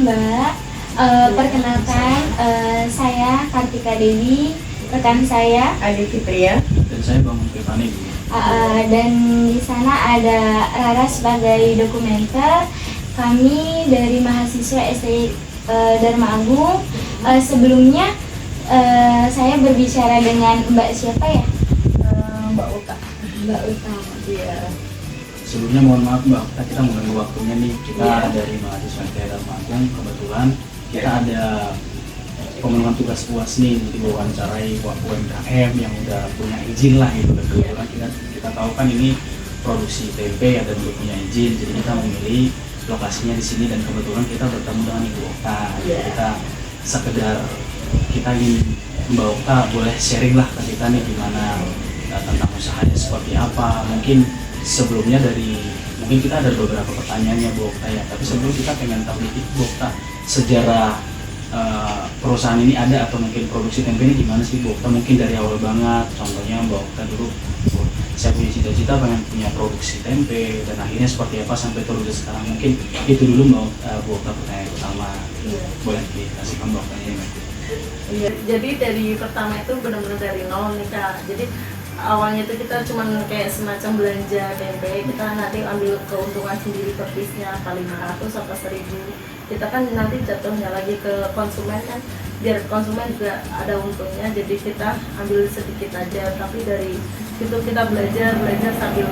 Mbak. Perkenalkan, saya Kartika Dewi, rekan saya Adi Fitria. Dan saya Bang Stefani. dan di sana ada Rara sebagai dokumenter. Kami dari mahasiswa STI Dharma Agung. Sebelumnya saya berbicara dengan Mbak siapa ya? Mbak Uta. Mbak Uta. Iya. Sebelumnya mohon maaf Mbak, kita mengganggu waktunya nih. Kita Iya. dari mahasiswa STI Dharma Agung, kebetulan kita ada pemenuhan tugas UAS nih, jadi wawancarai UMKM yang udah punya izin lah gitu. Kebetulan kita tahu kan ini produksi tempe ya dan udah punya izin, jadi kita memilih lokasinya di sini dan kebetulan kita bertemu dengan Ibu Okta. Iya. Kita sekedar kita ingin Mbak Okta boleh sharing lah ke kita nih gimana tentang usahanya seperti apa. Mungkin sebelumnya mungkin kita ada beberapa pertanyaannya Bu Okta ya, tapi sebelum kita pengen tahu nih Bu Okta sejarah perusahaan ini ada atau mungkin produksi tempe ini gimana sih Bu Okta, mungkin dari awal banget. Contohnya Mbak Okta dulu, saya punya cita-cita pengen punya produksi tempe dan akhirnya seperti apa sampai terus sekarang. Mungkin itu dulu Bu Okta pertanyaan pertama. Iya. Boleh dikasih ke Mbak Oktanya ya. Iya. Jadi dari pertama itu benar-benar dari nol nih Kak. Jadi awalnya itu kita cuman kayak semacam belanja tempe, kita nanti ambil keuntungan sendiri per piece-nya kali 500 atau 1000. Kita kan nanti jatuhnya lagi ke konsumen kan, biar konsumen juga ada untungnya, jadi kita ambil sedikit aja. Tapi dari itu kita belajar sambil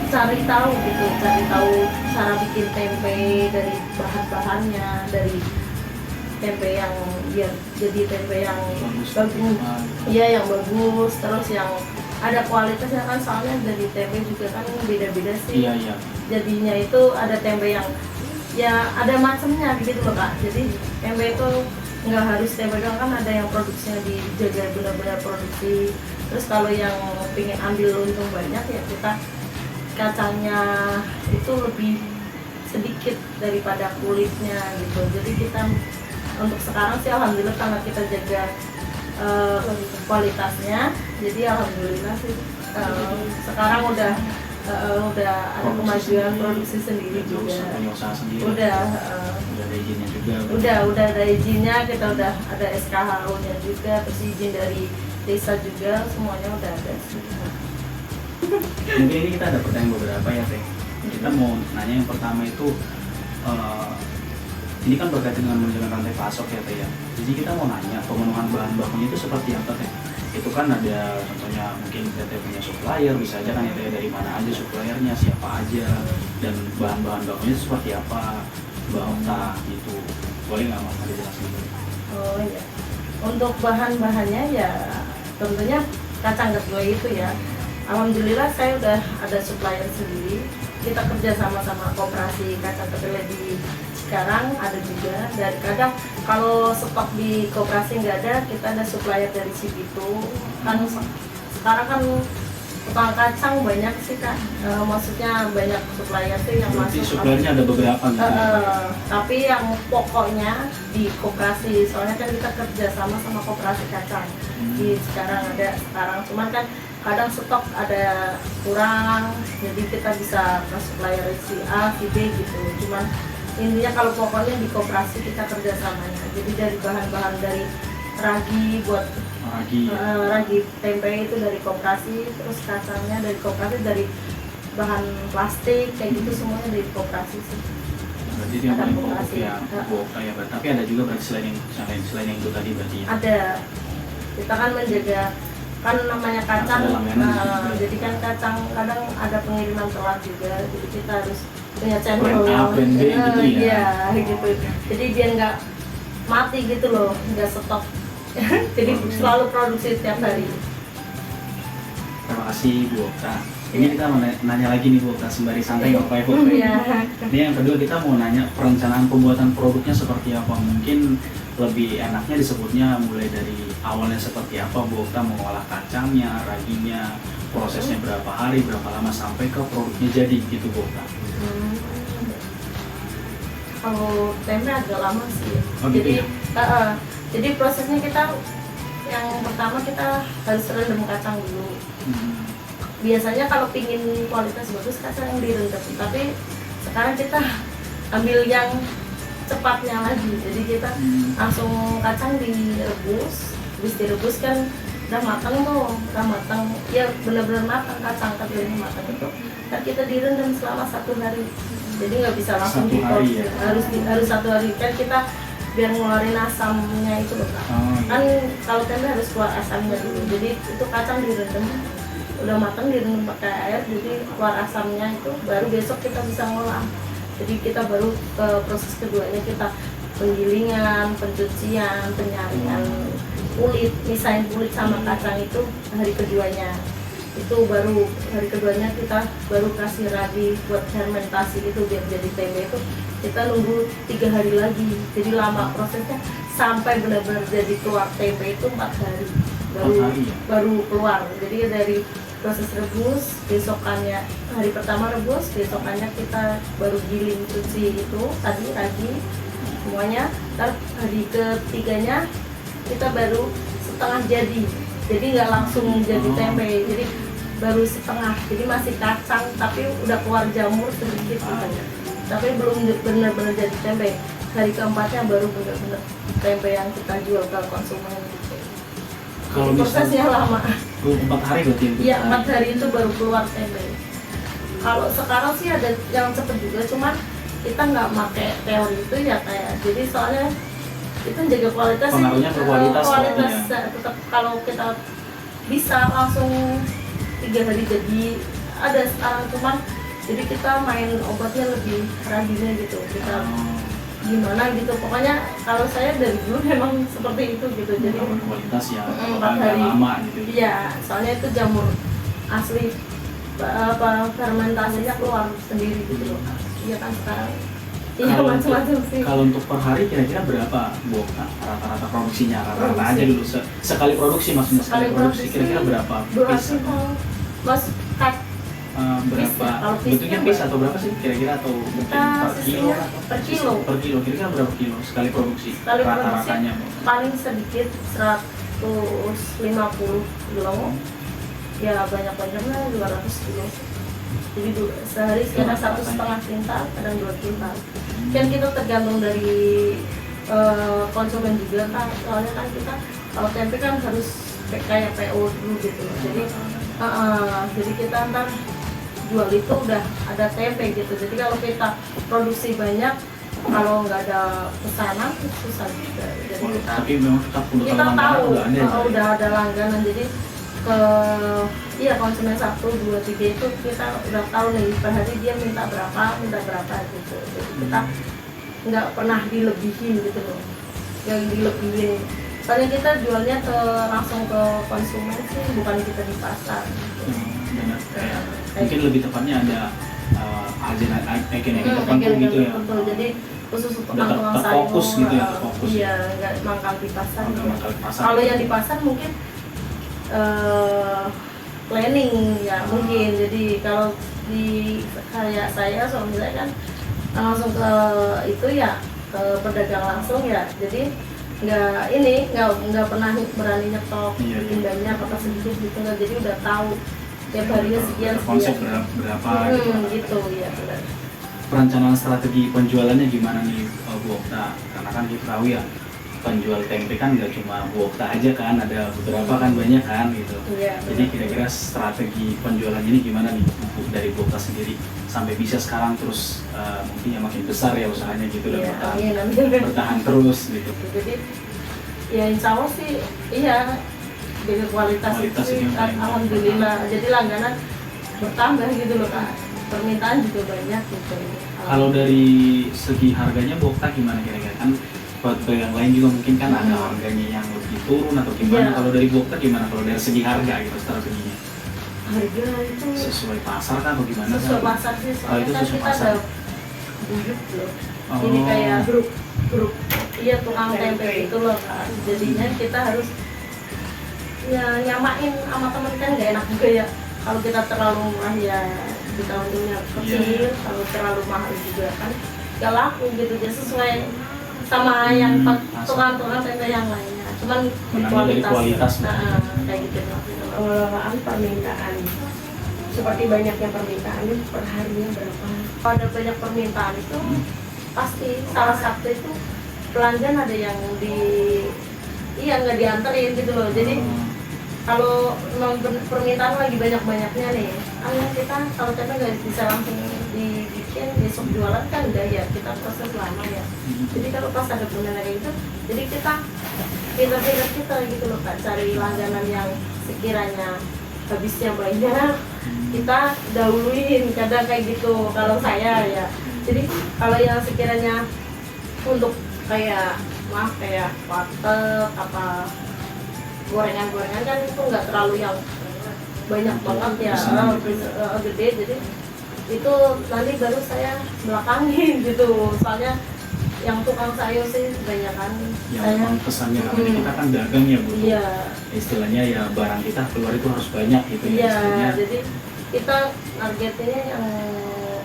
cari tahu gitu, cari tahu cara bikin tempe, dari bahan-bahannya, dari tempe yang biar jadi tempe yang bagus, iya yang bagus, terus yang ada kualitasnya kan, soalnya dari tempe juga kan beda-beda sih. Iya. Jadinya itu ada tempe yang ya ada macamnya gitu loh Kak. Jadi tempe itu nggak harus tempe doang, kan ada yang produksinya dijaga benar-benar produksi. Terus kalau yang pengen ambil untung banyak ya kita kacangnya itu lebih sedikit daripada kulitnya gitu. Jadi kita untuk sekarang sih alhamdulillah karena kita jaga kualitasnya, jadi alhamdulillah sih sekarang udah ada kemajuan produksi sendiri juga. Usaha sendiri. Udah ada izinnya juga. Udah ada izinnya, kita udah ada SKHU-nya juga, terus izin dari desa juga, semuanya udah ada. Mungkin ini kita ada pertanyaan beberapa ya Teh. Kita mau nanya yang pertama itu ini kan berkaitan dengan manajemen rantai pasok ya Teh ya. Jadi kita mau nanya pemenuhan bahan bakunya itu seperti apa Teh? Itu kan ada contohnya mungkin PT punya supplier, bisa aja kan ya Teh, dari mana aja suppliernya, siapa aja, dan bahan-bahan bakunya itu seperti apa Mbak Okta gitu. Boleh nggak Mas dijelasin dulu? Oh iya, untuk bahan-bahannya ya tentunya kacang kedelai itu ya. Alhamdulillah saya udah ada supplier sendiri. Kita kerja sama koperasi kacang kedelai di sekarang ada juga. Dan kadang kalau stok di koperasi nggak ada, kita ada supplier dari Cibitu. Kan sekarang kan tukang kacang banyak sih Kak. Maksudnya banyak supplier sih yang Berarti masuk. suppliernya ada beberapa gitu. Tapi yang pokoknya di koperasi, soalnya kan kita kerja sama koperasi kacang. Di sekarang cuman kan kadang stok ada kurang, jadi kita bisa ke supplier si A, si B gitu. Cuman intinya kalau pokoknya di koperasi kita kerja samanya. Jadi dari bahan-bahan dari ragi buat ragi tempe itu dari koperasi, terus kacangnya dari koperasi, dari bahan plastik kayak gitu semuanya dari koperasi sih. Berarti itu yang paling pokok ya Bu Okta ya. Tapi ada juga berarti selain yang itu tadi berarti ya? Ada. Kita kan menjaga, kan namanya kacang, jadi kan kacang kadang ada pengiriman telat juga, jadi kita harus punya channel gitu ya. Iya gitu. Jadi dia nggak mati gitu loh, nggak stok. Jadi selalu produksi setiap hari. Terima kasih Bu Okta. Ini kita mau nanya lagi nih Bu Okta, sembari santai nggak apa-apa Bu Okta. Iya. Ini yang kedua kita mau nanya perencanaan pembuatan produknya seperti apa. Mungkin lebih enaknya disebutnya mulai dari awalnya seperti apa Bu Okta mengolah kacangnya, raginya, prosesnya berapa hari, berapa lama sampai ke produknya jadi gitu Bu Okta. Kalau tempe agak lama sih. Oh, gitu Jadi prosesnya kita yang pertama kita harus rendam kacang dulu. Biasanya kalau pingin kualitas bagus kacang yang direndam, tapi sekarang kita ambil yang cepatnya lagi. Jadi kita langsung kacang direbus, habis direbus kan udah matang tuh, udah matang ya, benar-benar matang kacang kedelainya matang itu. Dan kita direndam selama 1 hari. Jadi nggak bisa langsung 1 hari ya? harus 1 hari kan kita biar ngeluarin asamnya itu loh Kak. Kan kalau tempe harus keluar asamnya dulu. Jadi itu kacang direndam, udah matang direndam pakai air, jadi keluar asamnya itu baru besok kita bisa ngolah. Jadi kita baru ke proses keduanya, kita penggilingan, pencucian, penyaringan kulit, misahin kulit sama kacang itu hari keduanya. Itu baru hari keduanya kita baru kasih ragi buat fermentasi itu biar jadi tempe itu kita nunggu 3 hari lagi. Jadi lama prosesnya sampai benar-benar jadi keluar tempe itu 4 hari baru keluar. Jadi dari proses rebus, besokannya hari pertama rebus, besokannya kita baru giling cuci itu tadi ragi semuanya. Ntar hari ketiganya kita baru setengah jadi nggak langsung jadi tempe, jadi baru setengah, jadi masih kacang tapi udah keluar jamur sedikit gitu. Tapi belum benar-benar jadi tempe. Hari keempatnya baru benar-benar tempe yang kita jual ke konsumen gitu. Kalau Prosesnya lama. 4 hari berarti? Iya, 4 hari itu baru keluar tempe. Kalau sekarang sih ada yang cepet juga, cuman kita nggak pakai teori itu ya kayak. Jadi soalnya itu jaga kualitas sih. Pengaruhnya ke kualitas tetap kalau kita bisa langsung 3 hari jadi ada sekarang, cuman jadi kita main obatnya lebih rajinnya gitu, kita gimana gitu. Pokoknya kalau saya dari dulu memang seperti itu gitu. Jadi kualitas ya 4 hari lama gitu. Iya, soalnya itu jamur asli fermentasinya keluar sendiri gitu loh. Iya kan sekarang. Iya macam-macam sih. Kalau untuk per hari kira-kira berapa Bu? Rata-rata produksinya, rata-rata aja dulu sekali produksi maksudnya sekali produksi kira-kira berapa? Berapa Mas cut berapa? Bentuknya piece atau berapa sih kira-kira, atau mungkin per kilo? Per kilo. Per kilo kira-kira berapa kilo sekali produksi? Sekali produksi Rata-ratanya paling sedikit 150 kilo. Ya banyak-banyaknya 200 kilo. Jadi sehari sekitar 1,5 kintal, kadang 2 kintal. Kan kita tergantung dari konsumen juga kan, soalnya kan kita kalau tempe kan harus kayak PO dulu gitu. Jadi kita ntar jual itu udah ada tempe gitu. Jadi kalau kita produksi banyak, kalau nggak ada pesanan susah juga. Jadi tapi memang kita tahu udah ada langganan. Jadi iya konsumen 1, 2, 3 itu kita udah tahu nih per hari dia minta berapa gitu. Jadi kita nggak pernah dilebihin gitu loh, yang dilebihin. Soalnya kita jualnya langsung ke konsumen sih, bukan kita di pasar gitu. Benar. Mungkin lebih tepatnya ada agen-agen tertentu gitu ya. Betul. Jadi khusus untuk Udah tukang sayur. terfokus gitu ya, terfokus. Iya, nggak mangkal di pasar. Nggak gitu. mangkal di pasar. Kalau yang di pasar mungkin planning ya mungkin. Jadi kalau di kayak saya, suami saya kan langsung ke itu ya, ke pedagang langsung ya. Jadi nggak pernah berani nyetok pindahnya apa sedikit gitu. Jadi udah tahu tiap harinya sekian konsep berapa gitu ya. Benar. Perencanaan strategi penjualannya gimana nih Bu Okta? Karena kan kita tahu ya, penjual tempe kan nggak cuma Bu Okta aja kan, ada beberapa kan, banyak kan gitu. Iya, jadi kira-kira strategi penjualan ini gimana nih dari Bu Okta sendiri sampai bisa sekarang terus mungkin ya makin besar ya usahanya gitu, dan bertahan terus gitu. Jadi ya insya Allah sih iya, jadi kualitas itu alhamdulillah. Jadi langganan bertambah gitu loh Kak, permintaan juga banyak gitu. Kalau dari segi harganya Bu Okta gimana kira-kira? Kan buat yang lain juga mungkin kan ada harganya yang lebih turun atau gimana. Kalau dari Bu Okta gimana kalau dari segi harga gitu strateginya? Harga itu sesuai pasar kan atau gimana? Sesuai pasar sih, soalnya itu kan sesuai kita pasar. ada grup loh. Ini kayak grup iya tukang tempe itu loh Kak. Jadinya kita harus ya nyamain sama temen, kan nggak enak juga ya kalau kita terlalu murah ya kita untungnya kecil. Kalau terlalu mahal juga kan gak laku gitu. Jadi sesuai sama yang tukang-tukang tempe yang lainnya, cuman kualitas kayak gitu. Pengelolaan permintaan, seperti banyaknya permintaan per harinya berapa? Kalau ada banyak permintaan itu pasti salah satu itu pelanggan ada yang nggak dianterin gitu loh. Jadi kalau memang permintaan lagi banyak-banyaknya nih, kita kalau tempe nggak bisa langsung dibikin besok jualan kan enggak ya, kita proses lama ya. Jadi kalau pas ada permintaan kayak gitu, jadi kita pintar-pintar kita gitu loh Kak, cari langganan yang sekiranya habisnya banyak, kita dahuluin kadang kayak gitu kalau saya ya. Jadi kalau yang sekiranya untuk kayak kayak warteg apa gorengan-gorengan kan itu nggak terlalu yang banyak banget ya, gede, jadi itu nanti baru saya belakangin gitu. Soalnya yang tukang sayur sih banyak kan yang saya memang pesannya namanya kita kan dagang ya Bu. iya Istilahnya ya barang kita keluar itu harus banyak gitu ya iya, istilahnya. jadi kita targetnya yang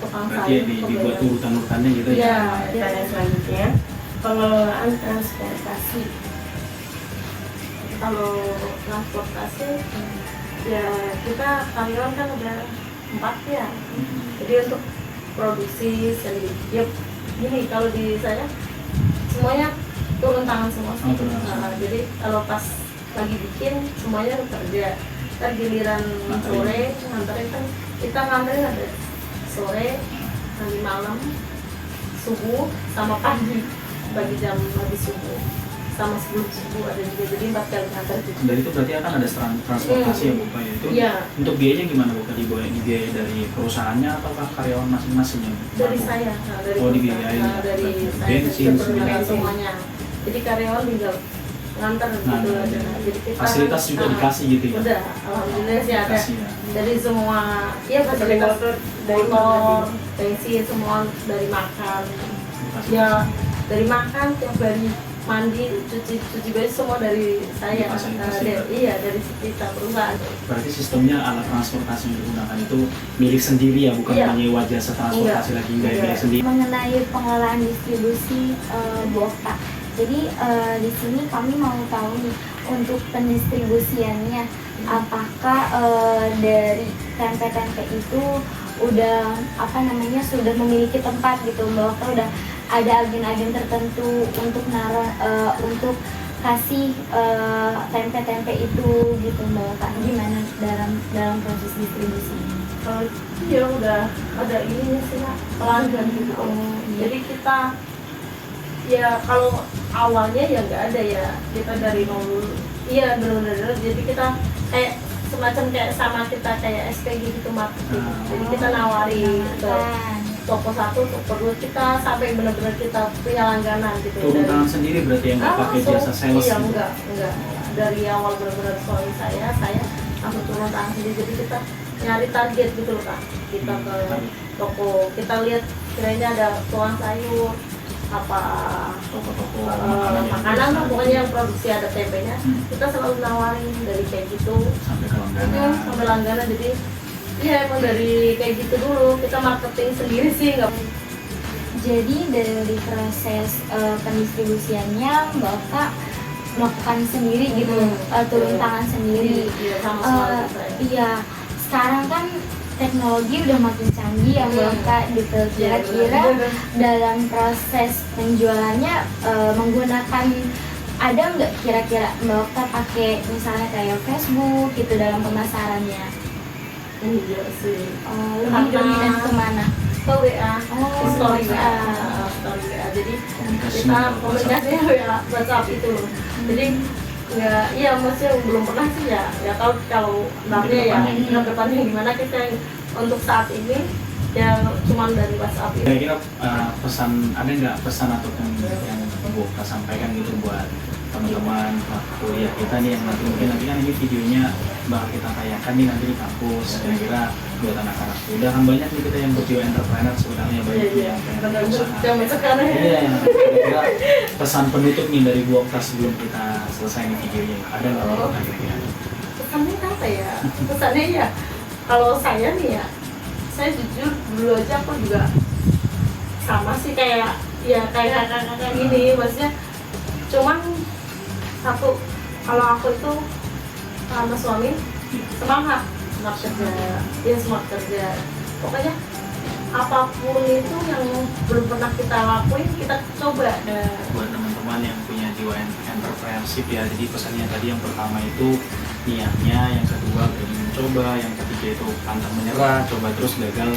tukang Berarti sayur dibuat urutan-urutannya gitu Iya, ya. Pertanyaan selanjutnya, pengelolaan transportasi. kalau transportasi ya kita karyawan kan udah 4 ya, jadi untuk produksi sendiri ya gini, kalau di saya semuanya turun tangan semua sih. Oh, turun tangan. Nah, jadi kalau pas lagi bikin semuanya kerja, kan giliran sore nganterin kan kita nganterin ada sore, nanti malam, subuh sama pagi jam habis subuh sama sebelum subuh ada juga, jadi 4 kali nganter gitu. Dari itu berarti akan ada transportasi ya Bu Pak ya. Itu Iya. untuk biayanya gimana Bu? Dibiayai dari perusahaannya atau karyawan masing-masing ya? Dari saya, dari Oh, dibiayain. dari saya Bensin, diberbiayain semuanya. semuanya. Jadi karyawan tinggal nganter gitu Nganter, aja. ya. Jadi kita Fasilitas juga dikasih gitu ya? Udah, alhamdulillah sih ada. Dikasih ya. Dari semua, ya fasilitas dari motor, bensin, semua dari makan. Dikasih. Ya dari makan tiap hari, mandi, cuci baju semua dari saya. Difasilitasi. Iya, dari kita perusahaan. Berarti sistemnya alat transportasi yang digunakan itu milik sendiri ya, bukan Iya. menyewa jasa transportasi Iya. lagi enggak Iya. milik sendiri. Mengenai pengelolaan distribusi Bu Okta. Jadi di sini kami mau tahu nih untuk pendistribusiannya, apakah dari tempe-tempe itu udah sudah memiliki tempat gitu Mbak Okta, udah ada agen-agen tertentu untuk untuk kasih tempe-tempe itu gitu Mbak Okta, gimana dalam proses distribusi? Kalau itu ya udah ada ininya sih Kak, pelanggan gitu. Jadi kita ya kalau awalnya ya nggak ada ya, kita dari nol dulu. Iya benar-benar. Jadi kita kayak semacam kayak sama kita kayak SPG gitu marketing. Jadi kita nawarin ke toko satu, toko dua, kita sampai benar-benar kita punya langganan gitu. Turun tangan sendiri berarti yang nggak pakai langsung. jasa sales Iya, gitu. enggak. Dari awal benar-benar suami saya langsung turun tangan sendiri. Jadi kita nyari target gitu loh Kak. Kita ke toko, kita lihat kiranya ada tukang sayur, apa Toko-toko makanan lah, pokoknya yang produksi ada tempenya, kita selalu nawarin dari kayak gitu sampai ke langganan. sampai langganan. Jadi iya emang dari kayak gitu dulu kita marketing sendiri sih, nggak. Jadi dari proses pendistribusiannya Mbak Okta melakukan sendiri gitu, turun tangan sendiri. Iya, sama semua saya. Iya, sekarang kan teknologi udah makin canggih ya Mbak Okta gitu. Kira-kira dalam proses penjualannya menggunakan, ada nggak kira-kira Mbak Okta pakai misalnya kayak Facebook gitu dalam pemasarannya? Iya sih. Lebih dominan kemana? Ke WA, Oh, story WA. WA, story WA. Jadi Komunikasi kita lewat komunikasinya WA, WhatsApp itu loh. Jadi nggak, iya maksudnya belum pernah sih ya. Ya tahu kalau nantinya ya depannya gimana, kita yang untuk saat ini yang cuma dari WhatsApp itu. Kira-kira pesan, ada nggak pesan ataupun yang Bu Okta sampaikan gitu buat teman-teman kuliah kita nih yang nanti kan ini videonya bakal kita tayangkan nih nanti di kampus. Kira-kira buat anak-anak muda kan banyak nih kita yang berjiwa entrepreneur sebenarnya, banyak yang pengen berusaha. Zaman sekarang ya. Iya, kira-kira pesan penutup nih dari Bu Okta sebelum kita selesai nih videonya, ada nggak Bu Okta kira-kira? Pesannya apa ya? Pesannya ya, kalau saya nih ya, saya jujur dulu aja aku juga sama sih kayak kakak-kakak gini, maksudnya cuman satu, kalau aku itu sama suami semangat kerja, ya semangat kerja, pokoknya apapun itu yang belum pernah kita lakuin kita coba. Buat teman-teman yang punya jiwa entrepreneurship ya, jadi pesannya tadi yang pertama itu niatnya, yang kedua berani mencoba, yang ketiga itu pantang menyerah, coba terus gagal,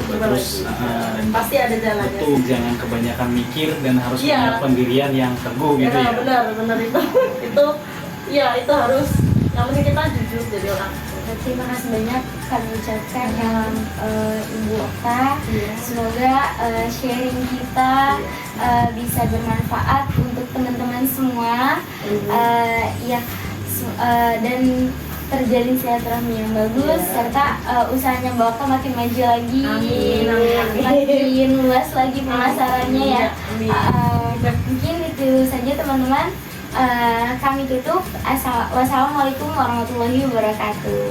coba terus dan Pasti ada jalannya. betul, jangan kebanyakan mikir dan harus Iya. punya pendirian yang teguh gitu ya. Benar itu itu harus, yang penting kita jujur jadi orang. Terima kasih banyak kami ucapkan yang Ibu Okta. Iya. Semoga sharing kita bisa bermanfaat untuk teman-teman semua. Dan terjalin silaturahmi yang bagus, Iya. serta usahanya Mbak Okta makin maju lagi, Amin. makin luas lagi pemasarannya ya. Amin. Mungkin itu saja teman-teman. Kami tutup. Wassalamualaikum warahmatullahi wabarakatuh.